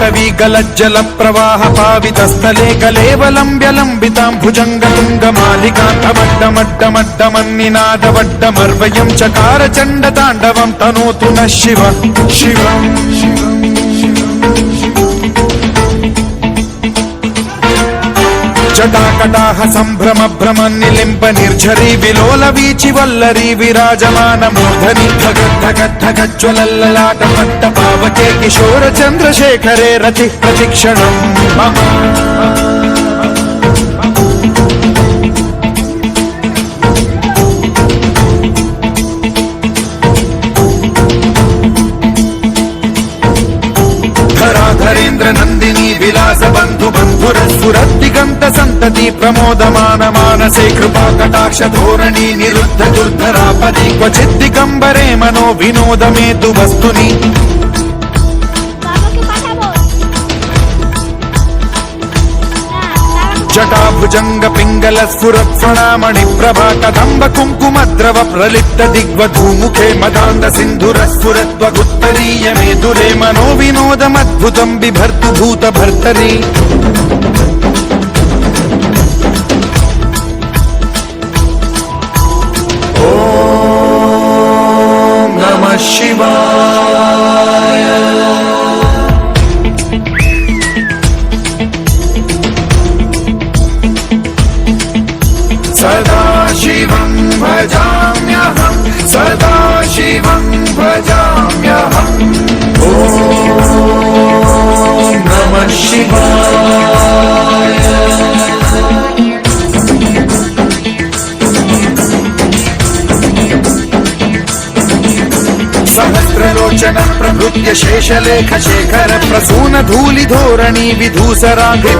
जाह्नवी गलज्जल प्रवाह पावितस्थले कलेवलम्ब्य लम्बितां भुजङ्गतुङ्गमालिकान्तमड्डमड्डमड्डमन्निनादवड्डमर्वयं चकार चण्डताण्डवं तनोतु नः शिव शिवम् जटाकटाह सम्भ्रम भ्रम निलिम्ब निर्झरी विलोल वीचि वल्लरी विराजमान मूर्धनि धगद्धगद्धगज्ज्वलल्ललाट पट्ट पावके किशोर चन्द्रशेखरे रति प्रतिक्षणम् मम धरेन्द्र नंदिनी विलास बंधु बंधुर सुरदिगंत संतति प्रमोदमान मानसे कृपा कटाक्ष धोरणी निरुद्ध दुर्धरापदि क्वचित् दिगंबरे मनो विनोद मेतु वस्तुनि जटा भुजंग पिंगल स्फुरत्फणामणि प्रभा कदंब कुंकुमद्रव प्रलिप्त दिग्वधूमुखे मदान्द सिंधुर स्फुरत्वगुत्तरीय मेदुरे मनो विनोदमद्भुतं बिभर्तु भूत भर्तरि ॐ नमः शिवाय सदा शिवं भजाम्यहं सदा शिवं भजाम्यहम् ॐ नमः शिवाय सहस्रलोचन प्रभृत्य शेषलेख शेखर प्रसून धूलि धोरणी विधूसराघि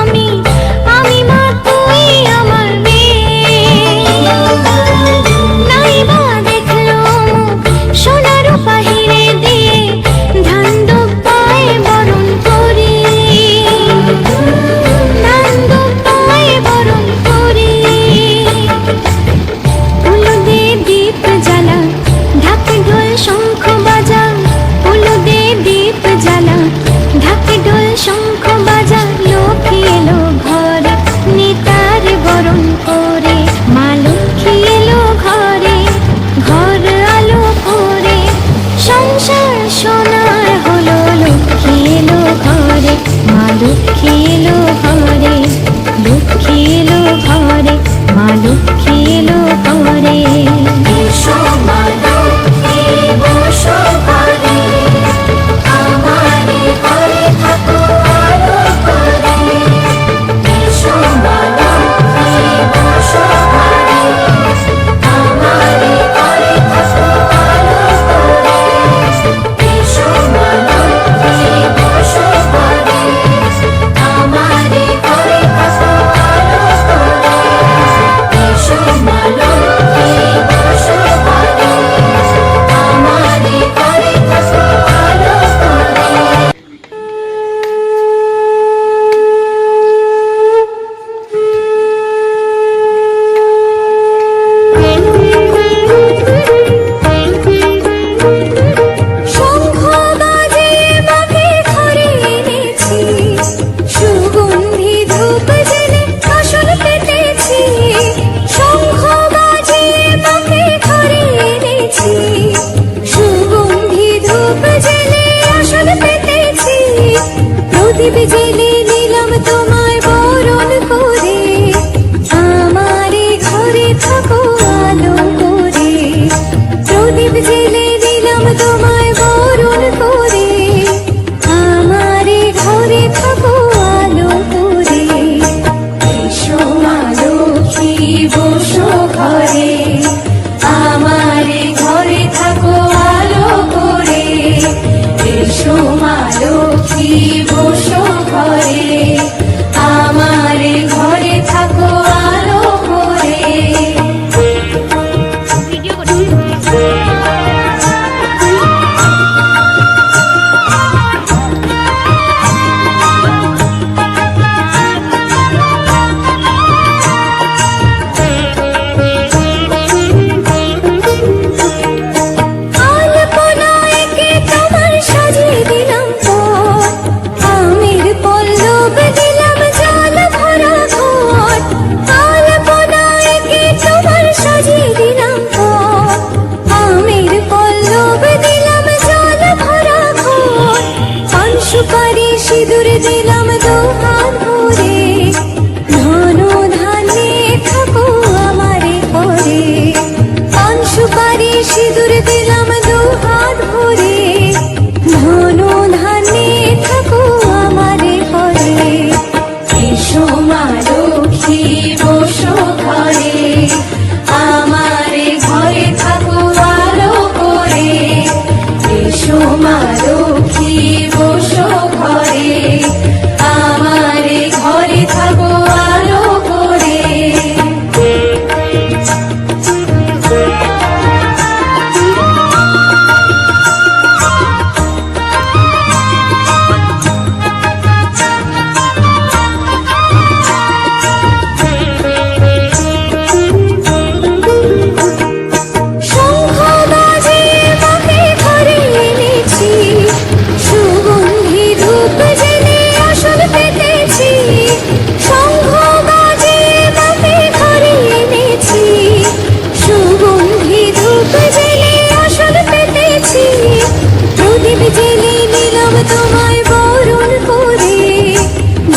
আমি এলো ঘরে, লক্ষ্মী এলো ঘরে, মা লক্ষ্মী এলো ঘরে। এসো মা লক্ষ্মী বসো ঘরে, আমারে ঘরে থাকো আলো করে। এসো মা লক্ষ্মী বসো ঘরে, আমারে ঘরে থাকো আলো করে। এসো মা লক্ষ্মী বসো ঘরে, আমারে ঘরে থাকো আলো করে। এসো মা লক্ষ্মী বসো ঘরে, আমারে ঘরে থাকো আলো করে। শঙ্খ বাজিয়ে মাকে ঘরে এনেছি, সুগন্ধি ধূপ জেলে আসন পেতেছি। শঙ্খ বাজিয়ে মাকে ঘরে এনেছি, সুগন্ধি ধূপ জেলে আসন পেতেছি। প্রদীপ জেলে নিলাম তোমায় বরণ করে, আমারে ঘরে থাকো আলো করে। প্রদীপ জেলে দিলাম তোমায় বরণ করে, আমারে ঘরে থাকো আলো করে। এসো মা লক্ষ্মী বসো ঘরে, আমারে ঘরে থাকো আলো করে। এসো মা লক্ষ্মী বসো ঘরে, আমারে ঘরে থাকো আলো করে। আলপনায় কে তোমার সাজিয়ে দিলাম পথ, আমের পল্লব দিলাম জল ভরা ঘট। আলপনায় কে তোমার সাজিয়ে দিলাম পথ, আমের পল্লব দিলাম জল ভরা ঘট। পান সুপারি সিঁদুর দিলাম দুহাত ভরে, ধন ধান্যে থাকো আমারে ঘরে। পান সুপারি সিঁদুর দিলাম দুহাত ভরে, ধন ধান্যে থাকো আমারে ঘরে। এসো মা লক্ষ্মী বসো ঘরে, আমারে ঘরে থাকো আলো করে। এসো মা লক্ষ্মী বসো ঘরে, আমারে ঘরে থাকো আলো করে। শঙ্খ বাজিয়ে মাকে ঘরে এনেছি, সুগন্ধি ধূপ জেলে আসন পেতেছি। শঙ্খ বাজিয়ে মাকে ঘরে এনেছি, সুগন্ধি ধূপ জেলে আসন পেতেছি। প্রদীপ জেলে নিলাম তোমায় বরণ করে,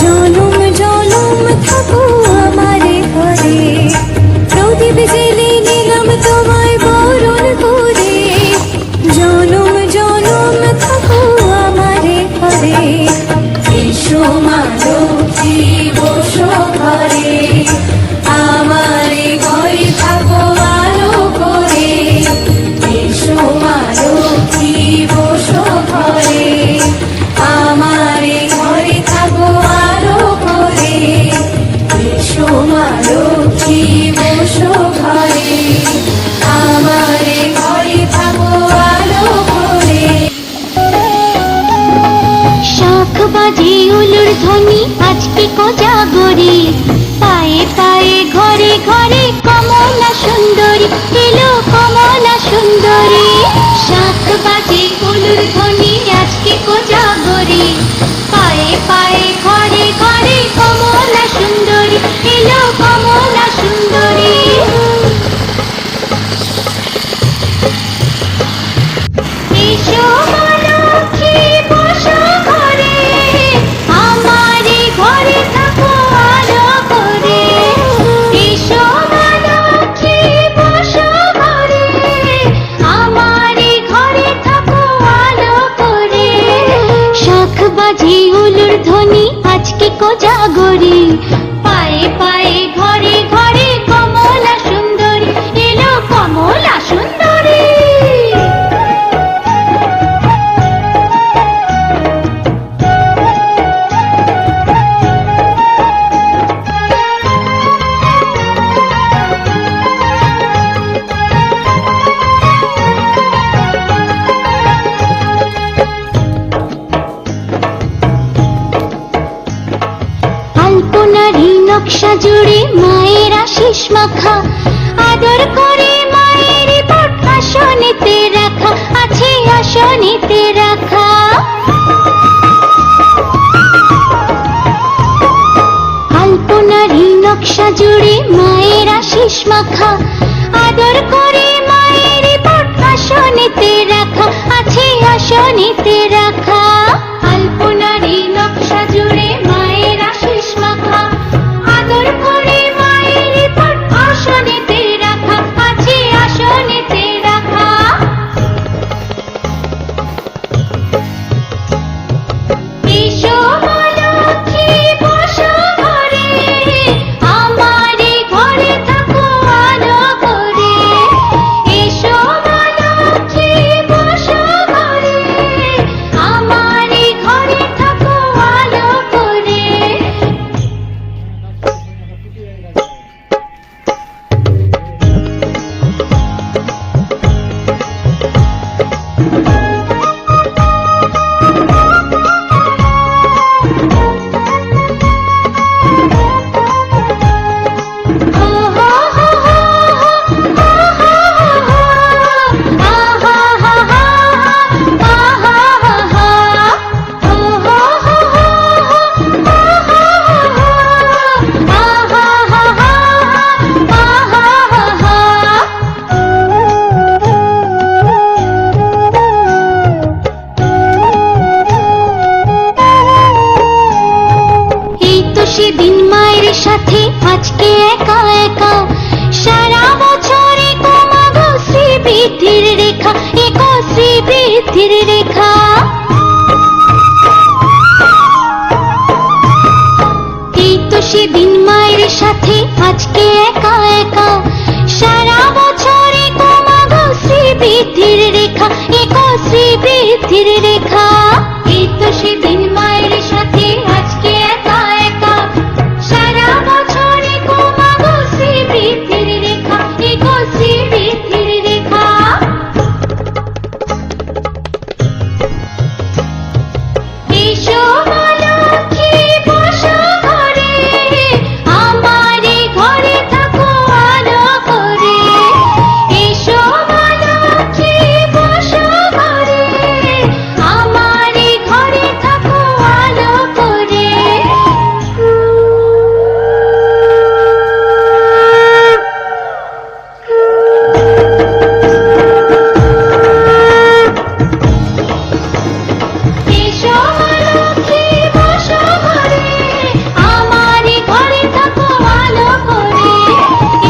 জনম জনম থাকো আমারে ঘরে। প্রদীপ জেলে নিলাম তোমায় বরণ করে, জনম জনম থাকো আমারে ঘরে। এসো মা লক্ষ্মী বসো ঘরে, আমারে ঘরে থাকো আলো করে। এসো মা লক্ষ্মী বসো ঘরে, আমারে ঘরে থাকো আলো করে। এসো মা লক্ষ্মী বসো ঘরে, আমারে ঘরে থাকো আলো করে। শাখ বাজে উলুর ধ্বনি আজকে কোজাগরি, পায়ে পায়ে ঘরে ঘরে কমলা সুন্দরী এলো কমলা সুন্দরী। শাখ বাজে উলুর ধ্বনি আজকে কোজাগরি, পায়ে পায়ে ঘরে ঘরে কমলা সুন্দরী এলো কমলা সুন্দরী। এসো মা লক্ষ্মী বসো ঘরে, আমারে ঘরে গড়ি পায়ে পায়ে ঘরে ঘরে কমলা সুন্দরী এলো কমলা সুন্দরী আলপনারি নকশা জুড়ে মায়ের আশিস মাখা আদর করে মায়ের পট আসনেতে রাখা আছে আসনেতে রাখা আলপনারি নকশা জুড়ে মায়ের আশিস মাখা আদর করে মায়ের পট আসনেতে রাখা আছে আসনেতে রাখা আলপনারি নকশা জুড়ে মায়ের আশিস মাখা আদর করে মায়ের পট আসনেতে রাখা আছে আসনেতে রাখা এসো মা লক্ষ্মী বসো ঘরে আমারে ঘরে থাকো আলো করে এসো মা লক্ষ্মী বসো ঘরে আমারে ঘরে থাকো আলো করে এই তো সেদিন মায়ের সাথে আজকে একা একা সারা বছরে কমাগো শ্রীবৃদ্ধির রেখা এক শ্রীবৃদ্ধির রেখা এই তো সেদিন মায়ের সাথে আজকে একা একা সারা বছরে কমাগো শ্রীবৃদ্ধির রেখা এক শ্রীবৃদ্ধির রেখা এই তো সেদিন মায়ের সাথে আজকে একা একা সারা বছরে কমাগো শ্রীবৃদ্ধির রেখা এক শ্রীবৃদ্ধির রেখা এসো মা লক্ষ্মী বসো ঘরে আমারে ঘরে থাকো আলো করে এসো মা লক্ষ্মী বসো ঘরে আমারে ঘরে থাকো আলো করে এসো মা লক্ষ্মী বসো ঘরে আমারে ঘরে থাকো আলো করে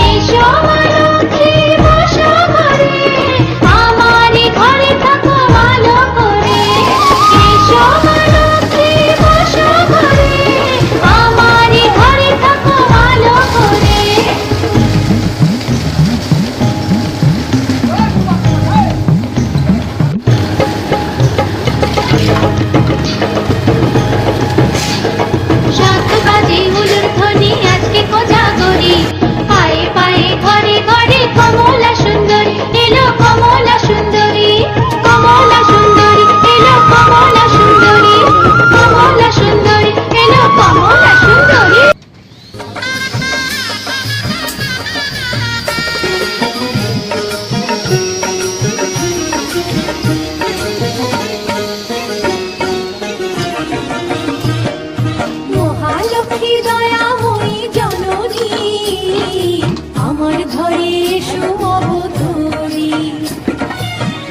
এসো মা লক্ষ্মী বসো ঘরে আমারে ঘরে থাকো আলো করে এসো মা লক্ষ্মী বসো ঘরে আমারে ঘরে থাকো আলো করে সাত বাজে হুলুর ধ্বনি আজকে কোজাগরি পায়ে পায়ে ঘরে ঘরে কমলা সুন্দরী এলো কমলা সুন্দরী কমলা সুন্দরী এলো কমলা সুন্দরী কমলা সুন্দরী এলো কমলা সুন্দরী মহালক্ষ্মী দয়াময়ী জননী আমার ঘরে এসো অবতরী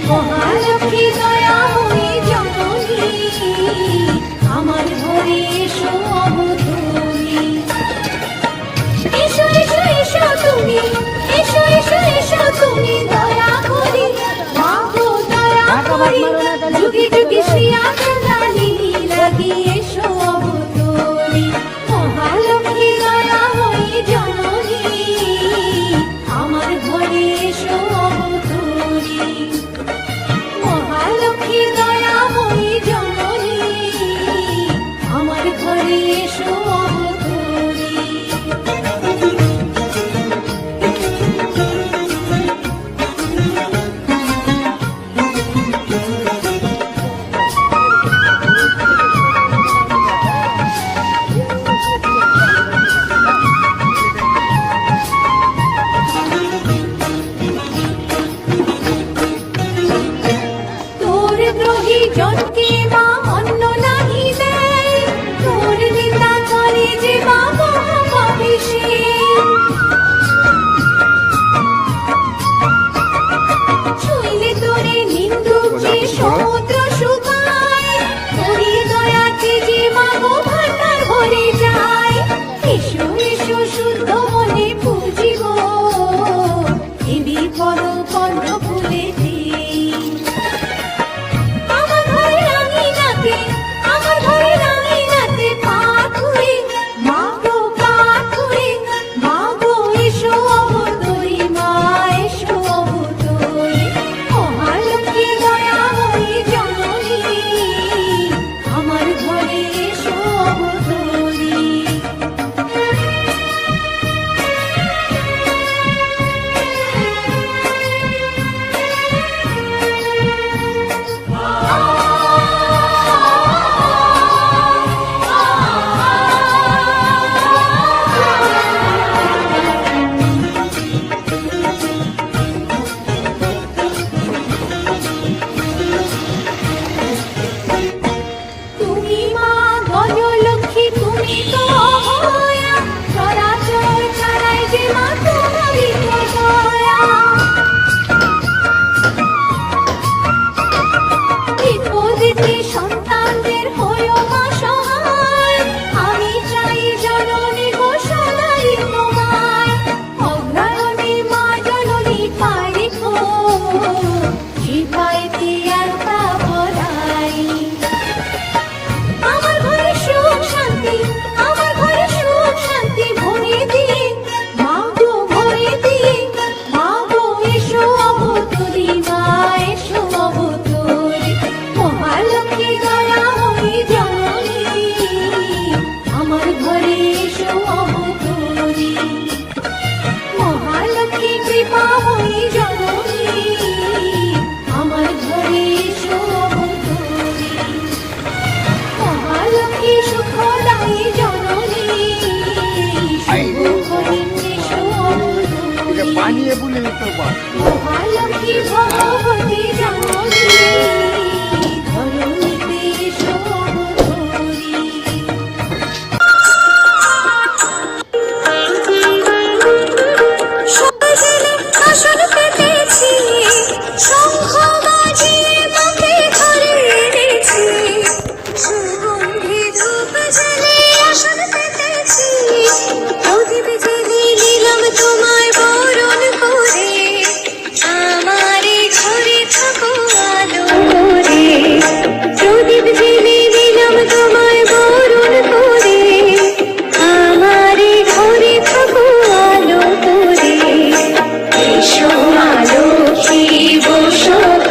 মহালক্ষ্মী দয়াময়ী জননী আমার ঘরে এসো অবতরী এসো এসো এসো তুমি এসো এসো এসো তুমি দয়া করি মা গো দয়া করি যুগে